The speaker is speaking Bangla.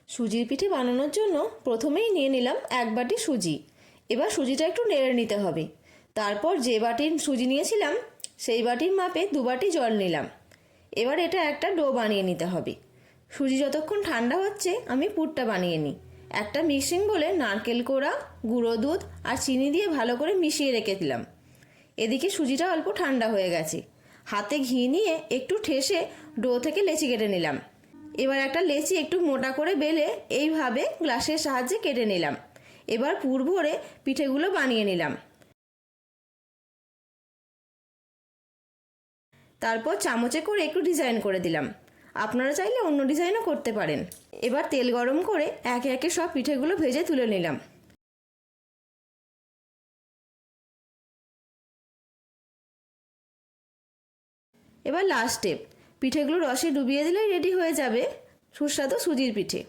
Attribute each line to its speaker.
Speaker 1: সুজির পিঠে বানানোর জন্য প্রথমেই নিয়ে নিলাম 1 বাটি সুজি। এবার সুজিটা একটু নেড়ে নিতে হবে। তারপর যে বাটির সুজি নিয়েছিলাম সেই বাটির মাপে 2 বাটি জল নিলাম। এবার এটা একটা ডো বানিয়ে নিতে হবে। সুজি যতক্ষণ ঠান্ডা হচ্ছে আমি পুরটা বানিয়ে নিই। একটা মিক্সিং বলে নারকেল কোড়া, গুঁড়ো দুধ আর চিনি দিয়ে ভালো করে মিশিয়ে রেখে দিলাম। এদিকে সুজিটা অল্প ঠান্ডা হয়ে গেছে। হাতে ঘি নিয়ে একটু ঠেসে ডো থেকে লেচি কেটে নিলাম। এবার একটা লেচি একটু মোটা করে বেলে এইভাবে গ্লাসের সাহায্যে কেটে নিলাম। এবার পুর ভরে পিঠেগুলো বানিয়ে নিলাম। তারপর চামচে করে একটু ডিজাইন করে দিলাম। আপনারা চাইলে অন্য ডিজাইনও করতে পারেন। এবার তেল গরম করে একে একে সব পিঠেগুলো ভেজে তুলে নিলাম। এবার লাস্ট স্টেপ, পিঠেগুলো রসে ডুবিয়ে দিলেই রেডি হয়ে যাবে সুস্বাদু সুজির পিঠে।